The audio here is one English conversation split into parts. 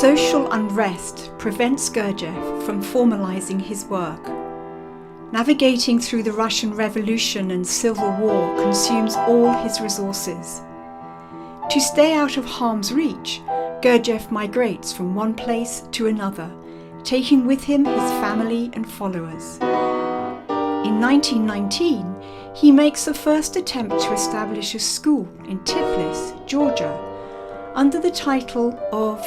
Social unrest prevents Gurdjieff from formalizing his work. Navigating through the Russian Revolution and Civil War consumes all his resources. To stay out of harm's reach, Gurdjieff migrates from one place to another, taking with him his family and followers. In 1919, he makes the first attempt to establish a school in Tiflis, Georgia, under the title of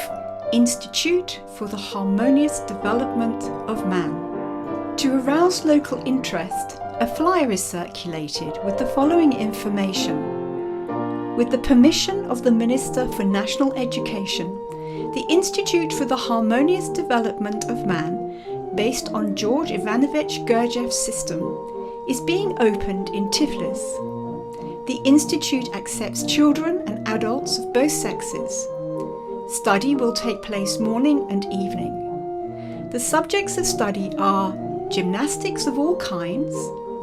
Institute for the Harmonious Development of Man. To arouse local interest, a flyer is circulated with the following information. With the permission of the Minister for National Education, the Institute for the Harmonious Development of Man, based on George Ivanovich Gurdjieff's system, is being opened in Tiflis. The Institute accepts children and adults of both sexes. Study will take place morning and evening. The subjects of study are gymnastics of all kinds,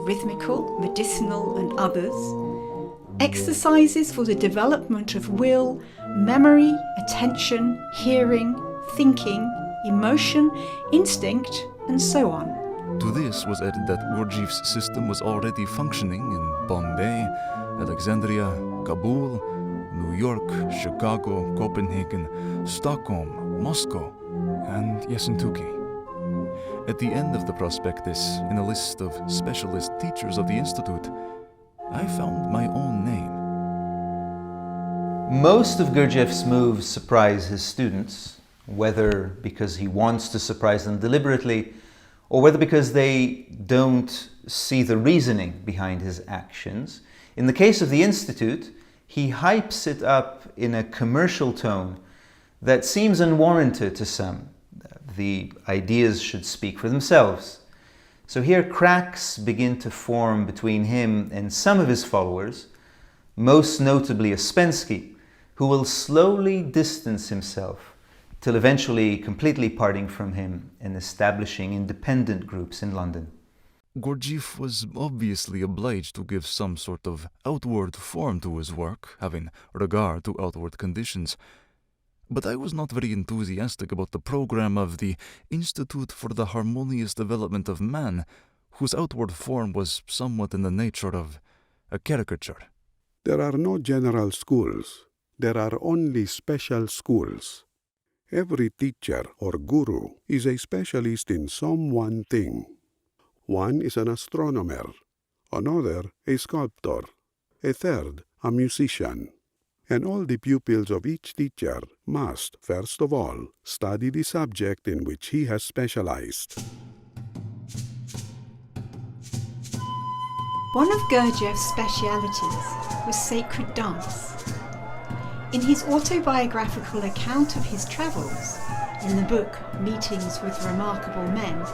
rhythmical, medicinal and others, exercises for the development of will, memory, attention, hearing, thinking, emotion, instinct, and so on. To this was added that Gurdjieff's system was already functioning in Bombay, Alexandria, Kabul, New York, Chicago, Copenhagen, Stockholm, Moscow, and Yessentuki. At the end of the prospectus, in a list of specialist teachers of the Institute, I found my own name. Most of Gurdjieff's moves surprise his students, whether because he wants to surprise them deliberately, or whether because they don't see the reasoning behind his actions. In the case of the Institute, he hypes it up in a commercial tone that seems unwarranted to some. The ideas should speak for themselves. So here cracks begin to form between him and some of his followers, most notably Ouspensky, who will slowly distance himself till eventually completely parting from him and establishing independent groups in London. Gurdjieff was obviously obliged to give some sort of outward form to his work, having regard to outward conditions. But I was not very enthusiastic about the program of the Institute for the Harmonious Development of Man, whose outward form was somewhat in the nature of a caricature. There are no general schools. There are only special schools. Every teacher or guru is a specialist in some one thing. One is an astronomer, another a sculptor, a third a musician. And all the pupils of each teacher must, first of all, study the subject in which he has specialized. One of Gurdjieff's specialities was sacred dance. In his autobiographical account of his travels, in the book Meetings with Remarkable Men,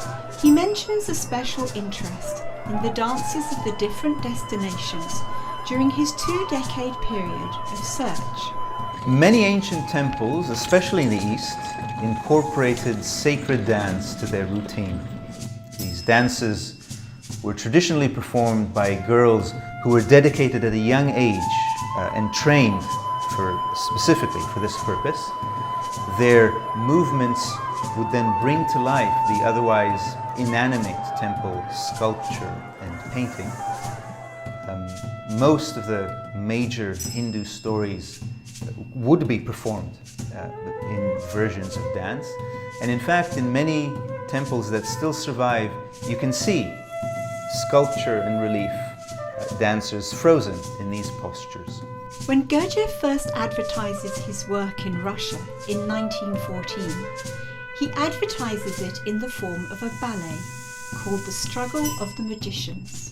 he mentions a special interest in the dances of the different destinations during his 2-decade period of search. Many ancient temples, especially in the East, incorporated sacred dance to their routine. These dances were traditionally performed by girls who were dedicated at a young age and trained specifically for this purpose. Their movements would then bring to life the otherwise inanimate temple sculpture and painting. Most of the major Hindu stories would be performed in versions of dance. And in fact, in many temples that still survive, you can see sculpture and relief dancers frozen in these postures. When Gurdjieff first advertises his work in Russia in 1914, he advertises it in the form of a ballet called The Struggle of the Magicians.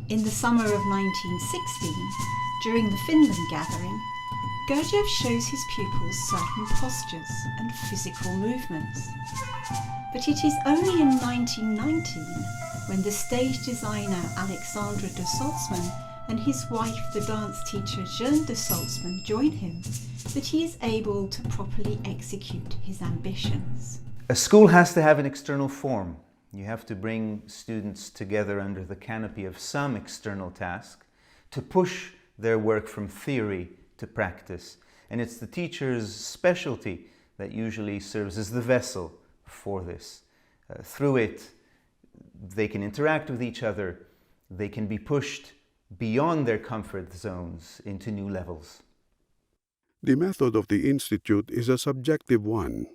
In the summer of 1916, during the Finland gathering, Gurdjieff shows his pupils certain postures and physical movements. But it is only in 1919, when the stage designer Alexandre de Salzman and his wife, the dance teacher Jeanne de Salzman, join him, that he is able to properly execute his ambitions. A school has to have an external form. You have to bring students together under the canopy of some external task to push their work from theory to practice. And it's the teacher's specialty that usually serves as the vessel for this. Through it, they can interact with each other, they can be pushed beyond their comfort zones into new levels. The method of the Institute is a subjective one.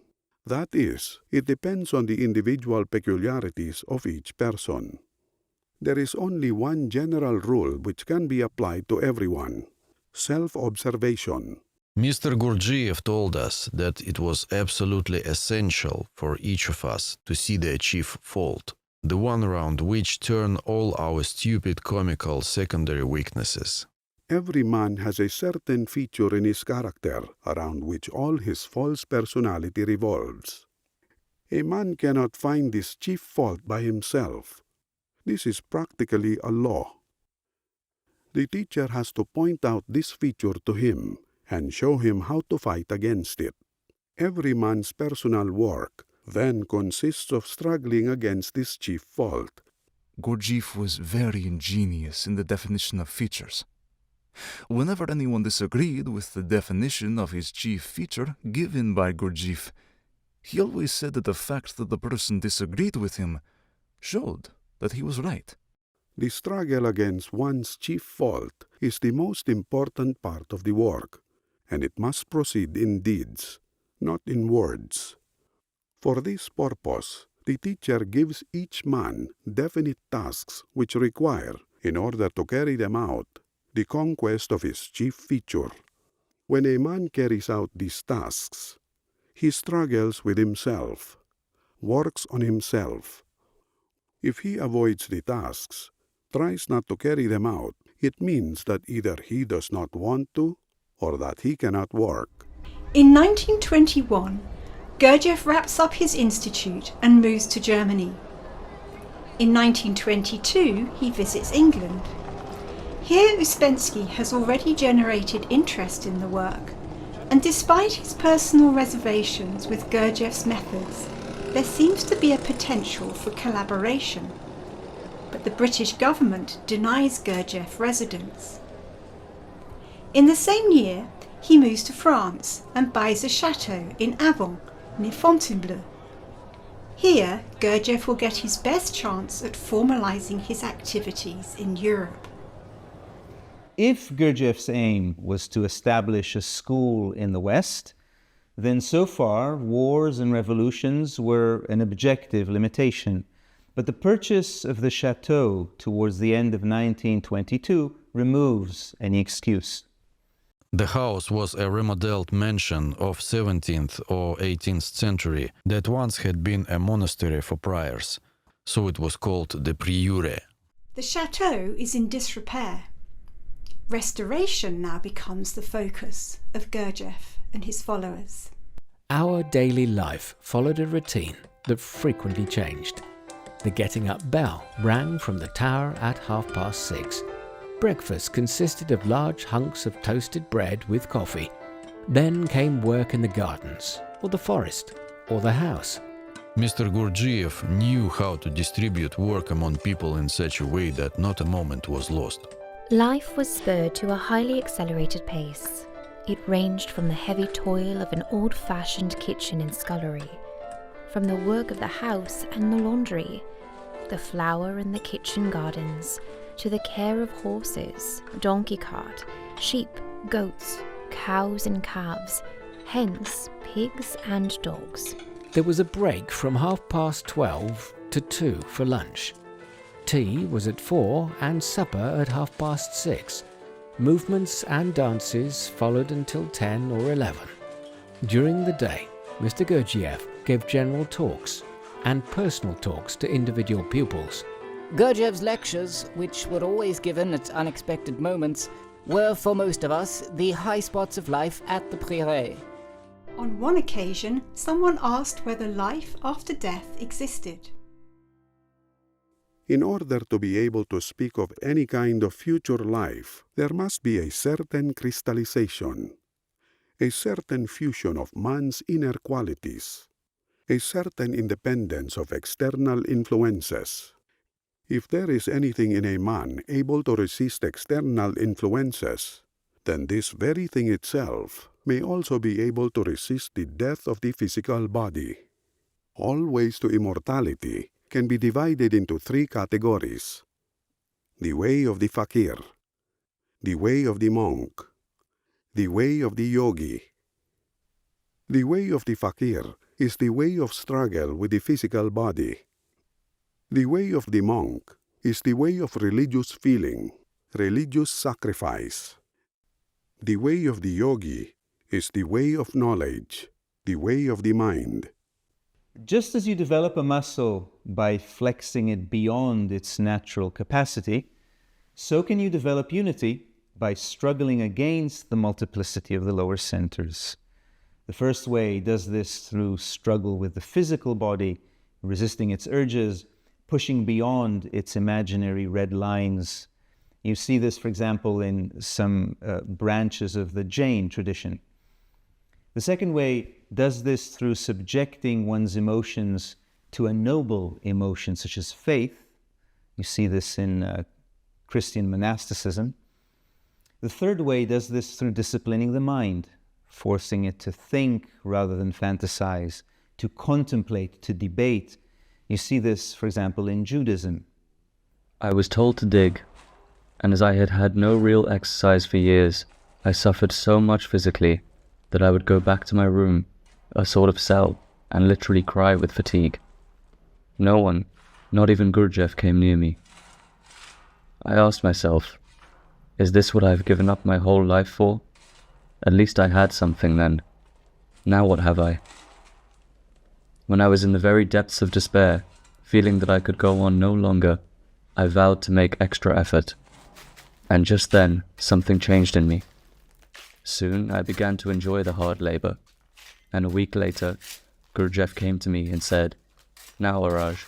That is, it depends on the individual peculiarities of each person. There is only one general rule which can be applied to everyone: self-observation. Mr. Gurdjieff told us that it was absolutely essential for each of us to see the chief fault, the one around which turn all our stupid comical secondary weaknesses. Every man has a certain feature in his character around which all his false personality revolves. A man cannot find this chief fault by himself. This is practically a law. The teacher has to point out this feature to him and show him how to fight against it. Every man's personal work then consists of struggling against this chief fault. Gurdjieff was very ingenious in the definition of features. Whenever anyone disagreed with the definition of his chief feature given by Gurdjieff, he always said that the fact that the person disagreed with him showed that he was right. The struggle against one's chief fault is the most important part of the work, and it must proceed in deeds, not in words. For this purpose, the teacher gives each man definite tasks which require, in order to carry them out, the conquest of his chief feature. When a man carries out these tasks, he struggles with himself, works on himself. If he avoids the tasks, tries not to carry them out, it means that either he does not want to or that he cannot work. In 1921, Gurdjieff wraps up his institute and moves to Germany. In 1922, he visits England. Here Uspensky has already generated interest in the work, and despite his personal reservations with Gurdjieff's methods, there seems to be a potential for collaboration. But the British government denies Gurdjieff residence. In the same year, he moves to France and buys a chateau in Avon, near Fontainebleau. Here, Gurdjieff will get his best chance at formalizing his activities in Europe. If Gurdjieff's aim was to establish a school in the West, then so far wars and revolutions were an objective limitation. But the purchase of the Chateau towards the end of 1922 removes any excuse. The house was a remodeled mansion of 17th or 18th century that once had been a monastery for priors, so it was called the Prieuré. The chateau is in disrepair. Restoration now becomes the focus of Gurdjieff and his followers. Our daily life followed a routine that frequently changed. The getting up bell rang from the tower at 6:30. Breakfast consisted of large hunks of toasted bread with coffee. Then came work in the gardens, or the forest, or the house. Mr. Gurdjieff knew how to distribute work among people in such a way that not a moment was lost. Life was spurred to a highly accelerated pace. It ranged from the heavy toil of an old-fashioned kitchen and scullery, from the work of the house and the laundry, the flower and the kitchen gardens, to the care of horses, donkey cart, sheep, goats, cows and calves, hens, pigs and dogs. There was a break from 12:30 to 2 for lunch. Tea was at 4 and supper at 6:30. Movements and dances followed until 10 or 11. During the day, Mr. Gurdjieff gave general talks and personal talks to individual pupils. Gurdjieff's lectures, which were always given at unexpected moments, were for most of us the high spots of life at the Prieuré. On one occasion, someone asked whether life after death existed. In order to be able to speak of any kind of future life, there must be a certain crystallization, a certain fusion of man's inner qualities, a certain independence of external influences. If there is anything in a man able to resist external influences, then this very thing itself may also be able to resist the death of the physical body. All ways to immortality can be divided into three categories: the way of the fakir, the way of the monk, the way of the yogi. The way of the fakir is the way of struggle with the physical body. The way of the monk is the way of religious feeling, religious sacrifice. The way of the yogi is the way of knowledge, the way of the mind. Just as you develop a muscle by flexing it beyond its natural capacity, so can you develop unity by struggling against the multiplicity of the lower centers. The first way does this through struggle with the physical body, resisting its urges, pushing beyond its imaginary red lines. You see this, for example, in some branches of the Jain tradition. The second way does this through subjecting one's emotions to a noble emotion such as faith. You see this in Christian monasticism. The third way does this through disciplining the mind, forcing it to think rather than fantasize, to contemplate, to debate. You see this, for example, in Judaism. I was told to dig, and as I had had no real exercise for years, I suffered so much physically that I would go back to my room, a sort of cell, and literally cry with fatigue. No one, not even Gurdjieff, came near me. I asked myself, is this what I've given up my whole life for? At least I had something then. Now what have I? When I was in the very depths of despair, feeling that I could go on no longer, I vowed to make extra effort. And just then, something changed in me. Soon I began to enjoy the hard labor, and a week later, Gurdjieff came to me and said, "Now, Araj,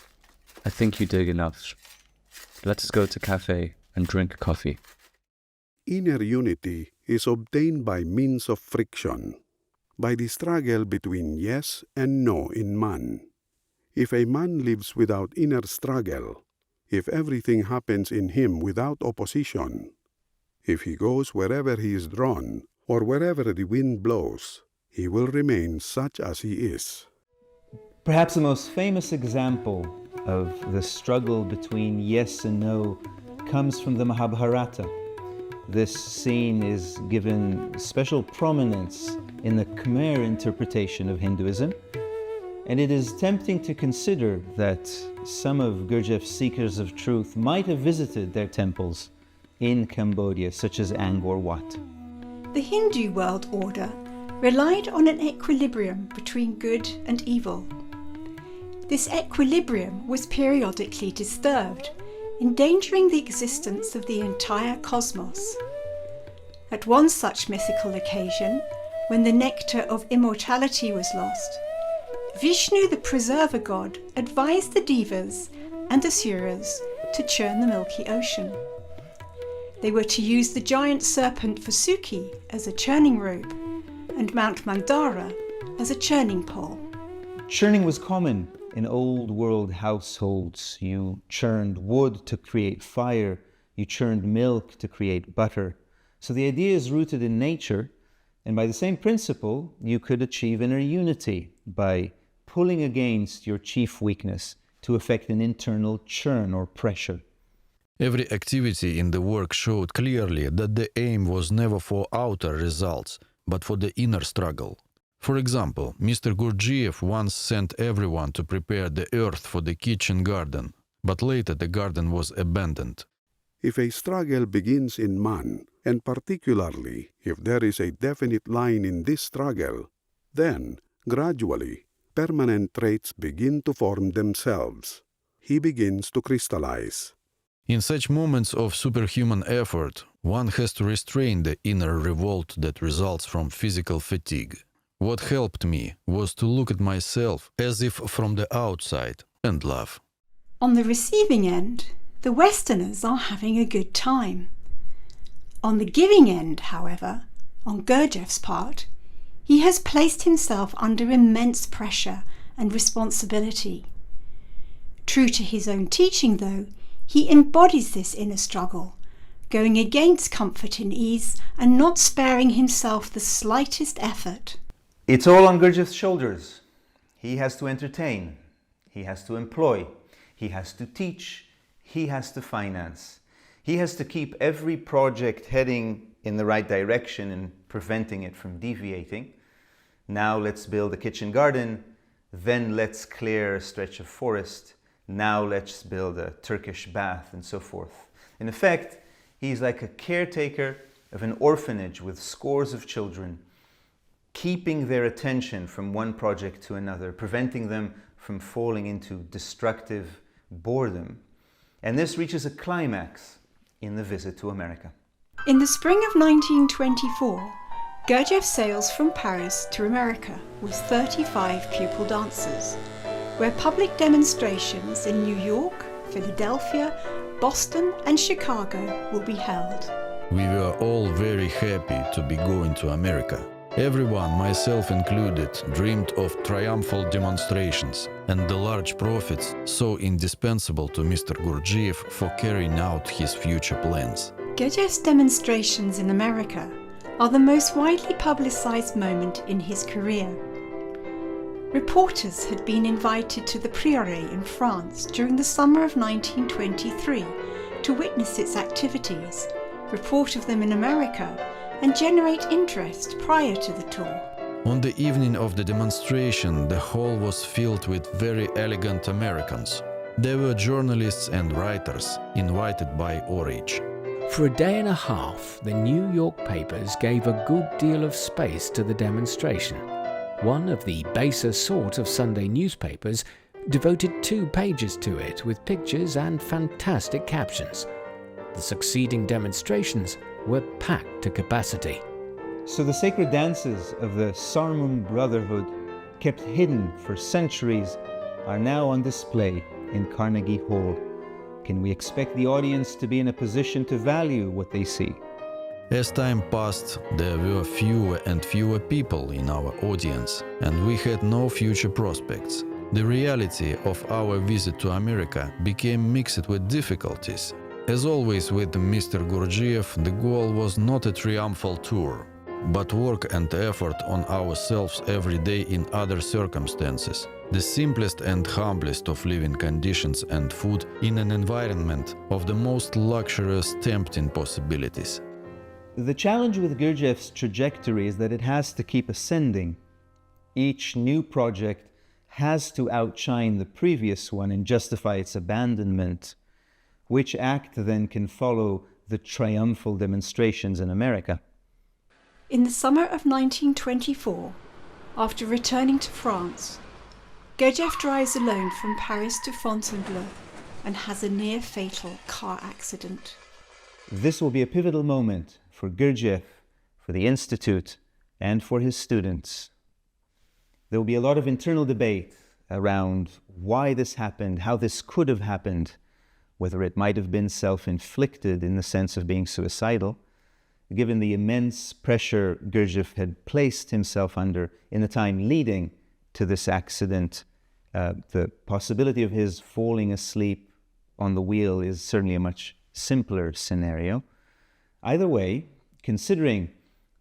I think you dig enough. Let's go to cafe and drink coffee." Inner unity is obtained by means of friction, by the struggle between yes and no in man. If a man lives without inner struggle, if everything happens in him without opposition, if he goes wherever he is drawn, or wherever the wind blows, he will remain such as he is. Perhaps the most famous example of the struggle between yes and no comes from the Mahabharata. This scene is given special prominence in the Khmer interpretation of Hinduism, and it is tempting to consider that some of Gurdjieff's seekers of truth might have visited their temples in Cambodia, such as Angkor Wat. The Hindu world order relied on an equilibrium between good and evil. This equilibrium was periodically disturbed, endangering the existence of the entire cosmos. At one such mythical occasion, when the nectar of immortality was lost, Vishnu, the preserver god, advised the Devas and Asuras to churn the milky ocean. They were to use the giant serpent Vasuki as a churning rope and Mount Mandara as a churning pole. Churning was common in old world households. You churned wood to create fire, you churned milk to create butter. So the idea is rooted in nature, and by the same principle, you could achieve inner unity by pulling against your chief weakness to effect an internal churn or pressure. Every activity in the work showed clearly that the aim was never for outer results, but for the inner struggle. For example, Mr. Gurdjieff once sent everyone to prepare the earth for the kitchen garden, but later the garden was abandoned. If a struggle begins in man, and particularly if there is a definite line in this struggle, then, gradually, permanent traits begin to form themselves. He begins to crystallize. In such moments of superhuman effort, one has to restrain the inner revolt that results from physical fatigue. What helped me was to look at myself as if from the outside and laugh. On the receiving end, the Westerners are having a good time. On the giving end, however, on Gurdjieff's part, he has placed himself under immense pressure and responsibility. True to his own teaching, though, he embodies this inner struggle, going against comfort and ease and not sparing himself the slightest effort. It's all on Gurdjieff's shoulders. He has to entertain, he has to employ, he has to teach, he has to finance. He has to keep every project heading in the right direction and preventing it from deviating. Now let's build a kitchen garden, then let's clear a stretch of forest, now let's build a Turkish bath, and so forth. In effect, he's like a caretaker of an orphanage with scores of children, keeping their attention from one project to another, preventing them from falling into destructive boredom. And this reaches a climax in the visit to America. In the spring of 1924, Gurdjieff sails from Paris to America with 35 pupil dancers, where public demonstrations in New York, Philadelphia, Boston and Chicago will be held. We were all very happy to be going to America. Everyone, myself included, dreamed of triumphal demonstrations and the large profits so indispensable to Mr. Gurdjieff for carrying out his future plans. Gurdjieff's demonstrations in America are the most widely publicized moment in his career. Reporters had been invited to the Prieuré in France during the summer of 1923 to witness its activities, report of them in America, and generate interest prior to the tour. On the evening of the demonstration, the hall was filled with very elegant Americans. There were journalists and writers invited by Orage. For a day and a half, the New York papers gave a good deal of space to the demonstration. One of the baser sort of Sunday newspapers devoted 2 pages to it with pictures and fantastic captions. The succeeding demonstrations were packed to capacity. So the sacred dances of the Sarmum Brotherhood, kept hidden for centuries, are now on display in Carnegie Hall. Can we expect the audience to be in a position to value what they see? As time passed, there were fewer and fewer people in our audience, and we had no future prospects. The reality of our visit to America became mixed with difficulties. As always with Mr. Gurdjieff, the goal was not a triumphal tour, but work and effort on ourselves every day in other circumstances. The simplest and humblest of living conditions and food in an environment of the most luxurious tempting possibilities. The challenge with Gurdjieff's trajectory is that it has to keep ascending. Each new project has to outshine the previous one and justify its abandonment. Which act then can follow the triumphal demonstrations in America? In the summer of 1924, after returning to France, Gurdjieff drives alone from Paris to Fontainebleau and has a near-fatal car accident. This will be a pivotal moment for Gurdjieff, for the Institute, and for his students. There will be a lot of internal debate around why this happened, how this could have happened, whether it might have been self-inflicted in the sense of being suicidal, given the immense pressure Gurdjieff had placed himself under in the time leading to this accident. The possibility of his falling asleep on the wheel is certainly a much simpler scenario. Either way, considering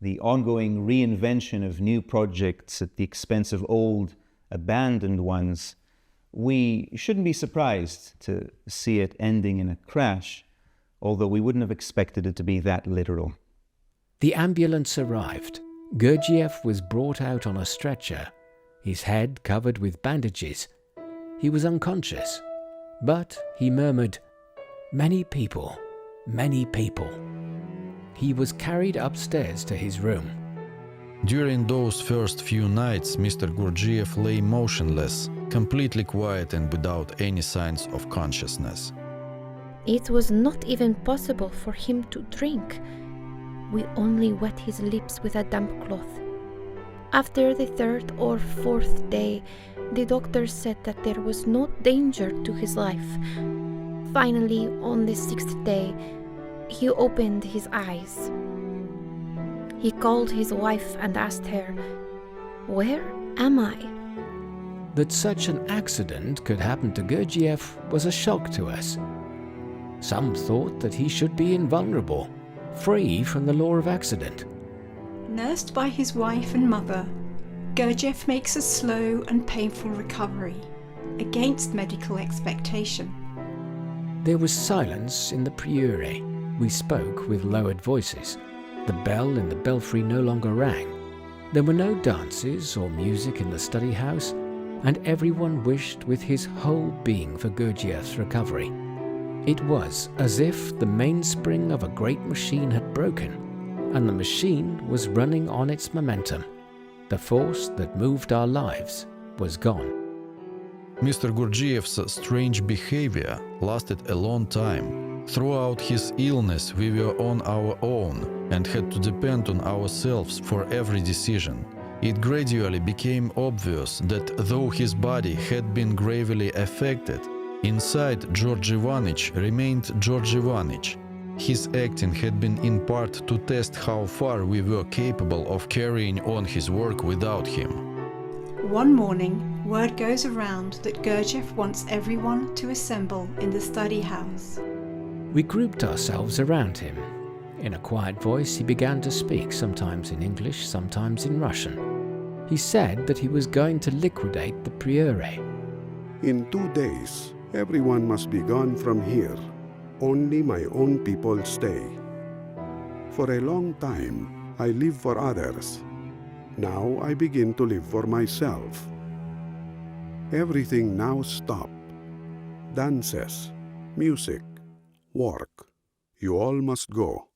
the ongoing reinvention of new projects at the expense of old, abandoned ones, we shouldn't be surprised to see it ending in a crash, although we wouldn't have expected it to be that literal. The ambulance arrived. Gurdjieff was brought out on a stretcher, his head covered with bandages. He was unconscious, but he murmured, "Many people, many people." He was carried upstairs to his room. During those first few nights, Mr. Gurdjieff lay motionless, completely quiet and without any signs of consciousness. It was not even possible for him to drink. We only wet his lips with a damp cloth. After the 3rd or 4th day, the doctor said that there was no danger to his life. Finally, on the 6th day, he opened his eyes. He called his wife and asked her, "Where am I?" That such an accident could happen to Gurdjieff was a shock to us. Some thought that he should be invulnerable, free from the law of accident. Nursed by his wife and mother, Gurdjieff makes a slow and painful recovery, against medical expectation. There was silence in the Prieuré. We spoke with lowered voices. The bell in the belfry no longer rang. There were no dances or music in the study house, and everyone wished with his whole being for Gurdjieff's recovery. It was as if the mainspring of a great machine had broken, and the machine was running on its momentum. The force that moved our lives was gone. Mr. Gurdjieff's strange behavior lasted a long time. Throughout his illness, we were on our own and had to depend on ourselves for every decision. It gradually became obvious that though his body had been gravely affected, inside George Ivanich remained George Ivanich. His acting had been in part to test how far we were capable of carrying on his work without him. One morning, word goes around that Gurdjieff wants everyone to assemble in the study house. We grouped ourselves around him. In a quiet voice, he began to speak, sometimes in English, sometimes in Russian. He said that he was going to liquidate the Prieuré. In 2 days, everyone must be gone from here. Only my own people stay. For a long time, I live for others. Now I begin to live for myself. Everything now stop. Dances, music, work. You all must go.